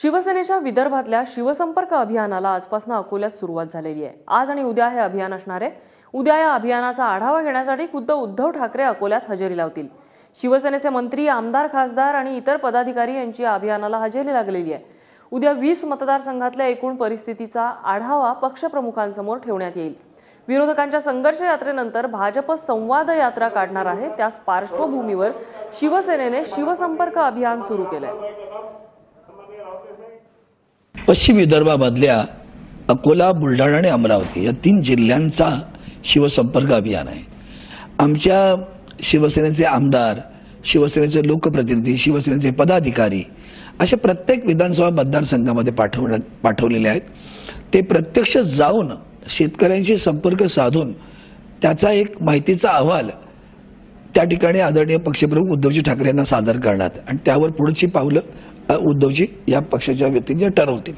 शिवसेनेच्या विदर्भातल्या शिवसंपर्क अभियानाला आजपासून अकोल्यात सुरुवात झालेली आहे। आज आणि उद्या हे अभियान असणार आहे। उद्या या अभियानाचा आढावा घेण्यासाठी खुद्द उद्धव ठाकरे अकोल्यात हजेरी लावतील। शिवसेनेचे मंत्री, आमदार, खासदार आणि इतर पदाधिकारी यांची या अभियानाला हजेरी लागलेली आहे। उद्या 20 मतदारसंघातल्या एकूण परिस्थितीचा आढावा पक्षप्रमुखांसमोर ठेवण्यात येईल। विरोधकांच्या संघर्ष यात्रेनंतर भाजप संवाद यात्रा काढणार आहे। त्याच पार्श्वभूमीवर शिवसेनेने शिवसंपर्क अभियान सुरू केलंय। पश्चिम विदर्भामधल्या अकोला, बुलढाणा आणि अमरावती या 3 जिल्ह्यांचा शिवसंपर्क अभियान आहे। आमच्या शिवसेनेचे आमदार, शिवसेनेचे लोकप्रतिनिधी, शिवसेनेचे पदाधिकारी अशा प्रत्येक विधानसभा मतदारसंघामध्ये पाठवलेले आहेत। ते प्रत्यक्ष जाऊन शेतकऱ्यांशी संपर्क साधून त्याचा एक माहितीचा अहवाल त्या ठिकाणी आदरणीय पक्षप्रमुख उद्धवजी ठाकरे यांना सादर करणार आणि त्यावर पुढची पावलं उद्धवजी या पक्षाच्या व्यक्तींनी ठरवतील।